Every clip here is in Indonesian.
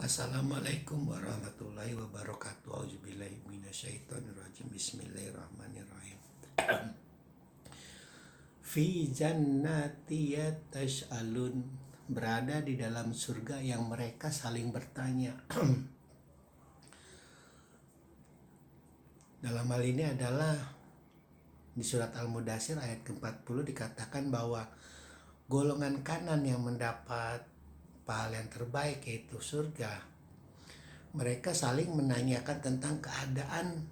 Assalamualaikum warahmatullahi wabarakatuh. Auzubillahi minasyaitonirrajim. Bismillahirrahmanirrahim. Fi jannati yatas'alun, berada di dalam surga yang mereka saling bertanya. Dalam hal ini adalah di surat Al-Mudaththir ayat ke-40 dikatakan bahwa golongan kanan yang mendapat pahala yang terbaik yaitu surga, mereka saling menanyakan tentang keadaan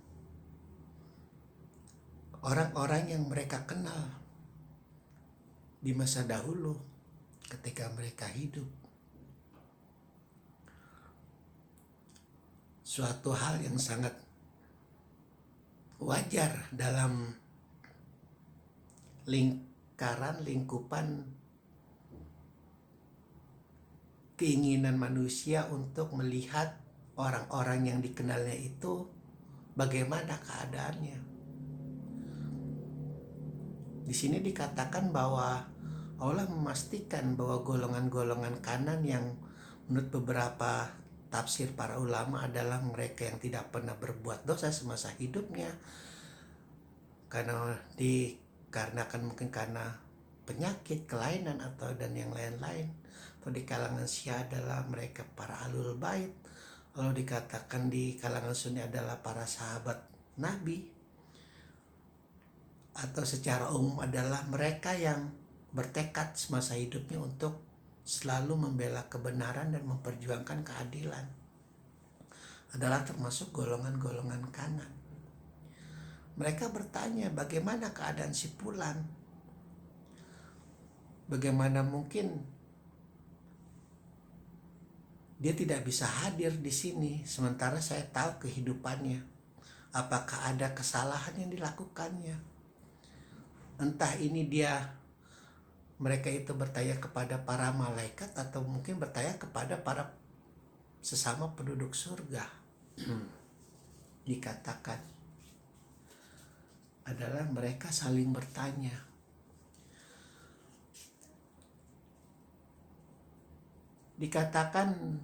orang-orang yang mereka kenal di masa dahulu ketika mereka hidup. Suatu hal yang sangat wajar dalam lingkupan keinginan manusia untuk melihat orang-orang yang dikenalnya itu bagaimana keadaannya. Di sini dikatakan bahwa Allah memastikan bahwa golongan-golongan kanan yang menurut beberapa tafsir para ulama adalah mereka yang tidak pernah berbuat dosa semasa hidupnya, dikarenakan mungkin karena penyakit, kelainan atau dan yang lain-lain. Atau di kalangan Syiah adalah mereka para ahlul bait. Lalu dikatakan di kalangan Sunni adalah para sahabat Nabi. Atau secara umum adalah mereka yang bertekad semasa hidupnya untuk selalu membela kebenaran dan memperjuangkan keadilan. Adalah termasuk golongan-golongan kanan. Mereka bertanya, bagaimana keadaan si Fulan? Bagaimana mungkin dia tidak bisa hadir di sini sementara saya tahu kehidupannya? Apakah ada kesalahan yang dilakukannya? Entah ini mereka itu bertanya kepada para malaikat atau mungkin bertanya kepada para sesama penduduk surga. Dikatakan adalah mereka saling bertanya. Dikatakan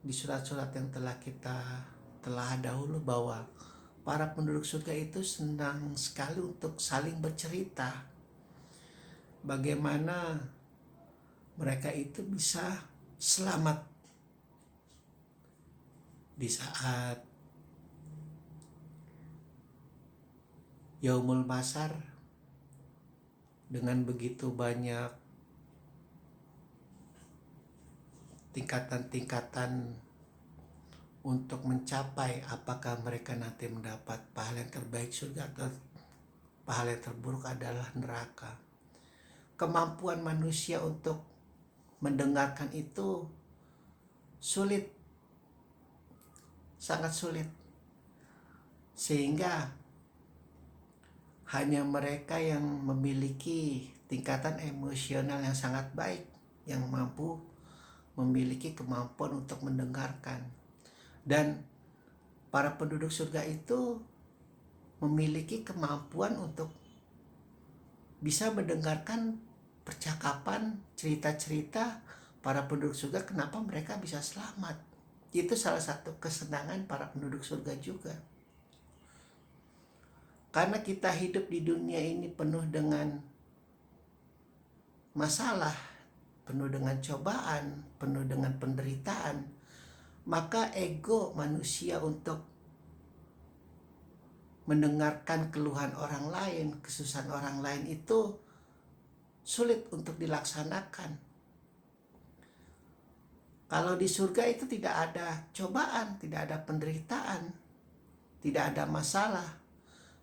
di surat-surat yang telah dahulu bahwa para penduduk surga itu senang sekali untuk saling bercerita bagaimana mereka itu bisa selamat di saat Yaumul Mahsyar dengan begitu banyak tingkatan-tingkatan untuk mencapai apakah mereka nanti mendapat pahala yang terbaik surga atau pahala yang terburuk adalah neraka. Kemampuan manusia untuk mendengarkan itu sulit, sangat sulit, sehingga hanya mereka yang memiliki tingkatan emosional yang sangat baik yang mampu memiliki kemampuan untuk mendengarkan. Dan para penduduk surga itu memiliki kemampuan untuk bisa mendengarkan percakapan, cerita-cerita para penduduk surga kenapa mereka bisa selamat. Itu salah satu kesenangan para penduduk surga juga. Karena kita hidup di dunia ini penuh dengan masalah, penuh dengan cobaan, penuh dengan penderitaan, maka ego manusia untuk mendengarkan keluhan orang lain, kesusahan orang lain itu sulit untuk dilaksanakan. Kalau di surga itu tidak ada cobaan, tidak ada penderitaan, tidak ada masalah.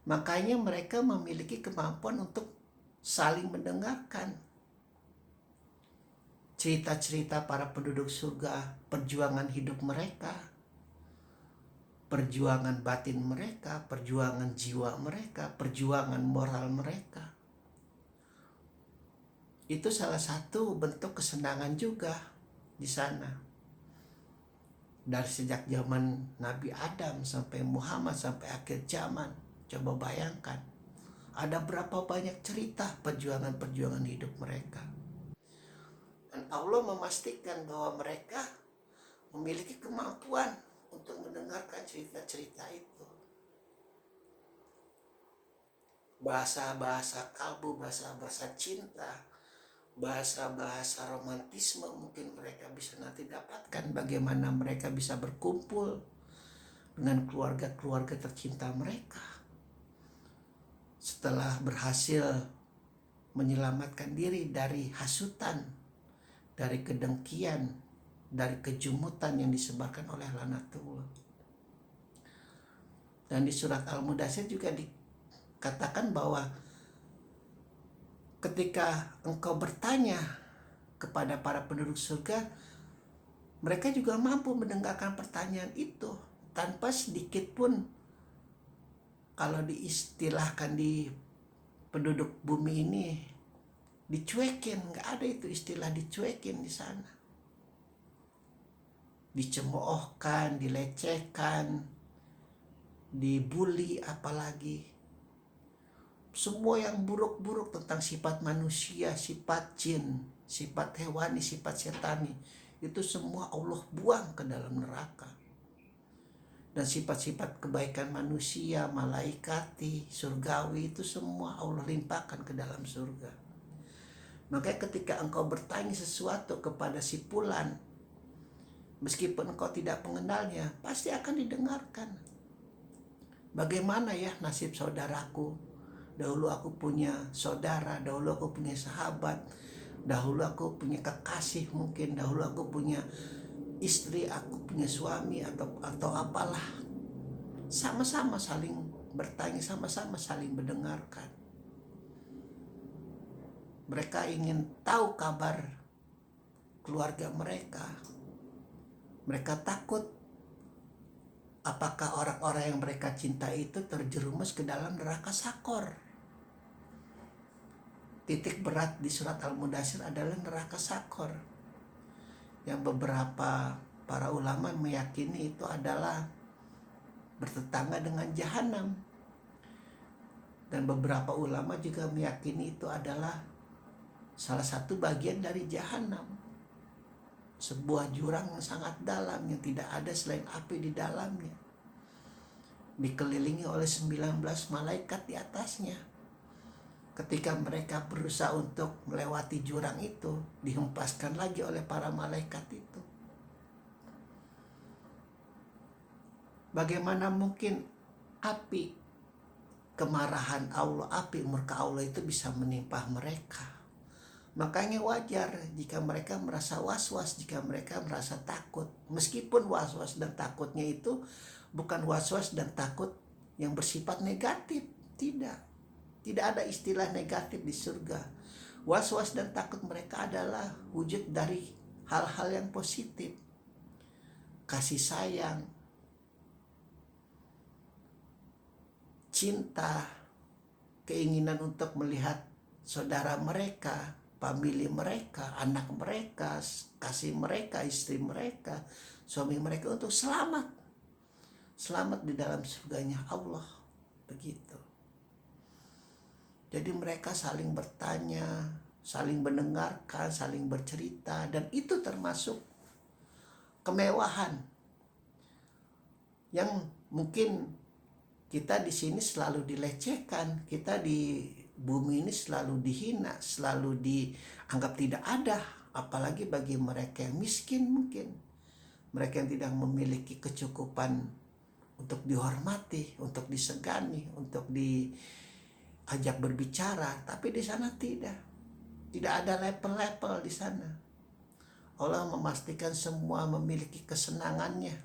Makanya mereka memiliki kemampuan untuk saling mendengarkan cerita-cerita para penduduk surga, perjuangan hidup mereka, perjuangan batin mereka, perjuangan jiwa mereka, perjuangan moral mereka. Itu salah satu bentuk kesenangan juga di sana. Dari sejak zaman Nabi Adam sampai Muhammad sampai akhir zaman. Coba bayangkan, ada berapa banyak cerita perjuangan-perjuangan hidup mereka. Dan Allah memastikan bahwa mereka memiliki kemampuan untuk mendengarkan cerita-cerita itu. Bahasa-bahasa kalbu, bahasa-bahasa cinta, bahasa-bahasa romantisme mungkin mereka bisa nanti dapatkan. Bagaimana mereka bisa berkumpul dengan keluarga-keluarga tercinta mereka setelah berhasil menyelamatkan diri dari hasutan, dari kedengkian, dari kejumutan yang disebarkan oleh laknatullah. Dan di surat Al-Mudathir juga dikatakan bahwa ketika engkau bertanya kepada para penduduk surga, mereka juga mampu mendengarkan pertanyaan itu tanpa sedikit pun, kalau diistilahkan di penduduk bumi ini, dicuekin. Nggak ada itu istilah dicuekin di sana. Dicemoohkan, dilecehkan, dibully, apalagi semua yang buruk-buruk tentang sifat manusia, sifat jin, sifat hewani, sifat setani, itu semua Allah buang ke dalam neraka. Dan sifat-sifat kebaikan manusia, malaikati, surgawi, itu semua Allah limpahkan ke dalam surga. Makanya ketika engkau bertanya sesuatu kepada si fulan, meskipun engkau tidak mengenalnya, pasti akan didengarkan. Bagaimana ya nasib saudaraku? Dahulu aku punya saudara, dahulu aku punya sahabat, dahulu aku punya kekasih mungkin, dahulu aku punya istri, aku punya suami atau apalah. Sama-sama saling bertanya, sama-sama saling mendengarkan. Mereka ingin tahu kabar keluarga mereka. Mereka takut apakah orang-orang yang mereka cintai itu terjerumus ke dalam neraka sakor. Titik berat di surat Al-Mudathir adalah neraka sakor, yang beberapa para ulama meyakini itu adalah bertetangga dengan jahanam. Dan beberapa ulama juga meyakini itu adalah salah satu bagian dari jahanam. Sebuah jurang yang sangat dalam yang tidak ada selain api di dalamnya. Dikelilingi oleh 19 malaikat di atasnya. Ketika mereka berusaha untuk melewati jurang itu, dihempaskan lagi oleh para malaikat itu. Bagaimana mungkin api kemarahan Allah, api murka Allah itu bisa menimpa mereka? Makanya wajar jika mereka merasa was-was, jika mereka merasa takut. Meskipun was-was dan takutnya itu bukan was-was dan takut yang bersifat negatif. Tidak ada istilah negatif di surga. Was-was dan takut mereka adalah wujud dari hal-hal yang positif. Kasih sayang, cinta, keinginan untuk melihat saudara mereka, famili mereka, anak mereka, kasih mereka, istri mereka, suami mereka untuk selamat di dalam surganya Allah. Begitu. Jadi mereka saling bertanya, saling mendengarkan, saling bercerita, dan itu termasuk kemewahan yang mungkin kita di sini selalu dilecehkan, kita di bumi ini selalu dihina, selalu dianggap tidak ada, apalagi bagi mereka yang miskin mungkin. Mereka yang tidak memiliki kecukupan untuk dihormati, untuk disegani, untuk diajak berbicara, tapi di sana tidak ada level-level di sana. Allah memastikan semua memiliki kesenangannya.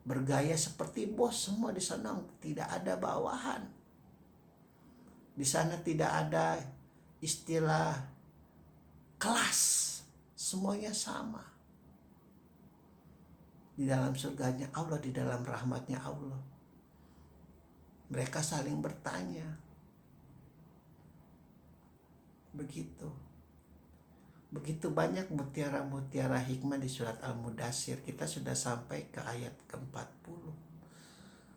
Bergaya seperti bos semua di sana, tidak ada bawahan. Di sana tidak ada istilah kelas, semuanya sama. Di dalam surganya Allah, di dalam rahmatnya Allah. Mereka saling bertanya. Begitu banyak mutiara-mutiara hikmah di surat Al-Mudathir. Kita sudah sampai ke ayat ke-40.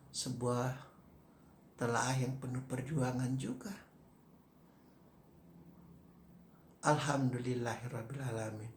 Sebuah telaah yang penuh perjuangan juga. Alhamdulillahirrabbilalamin.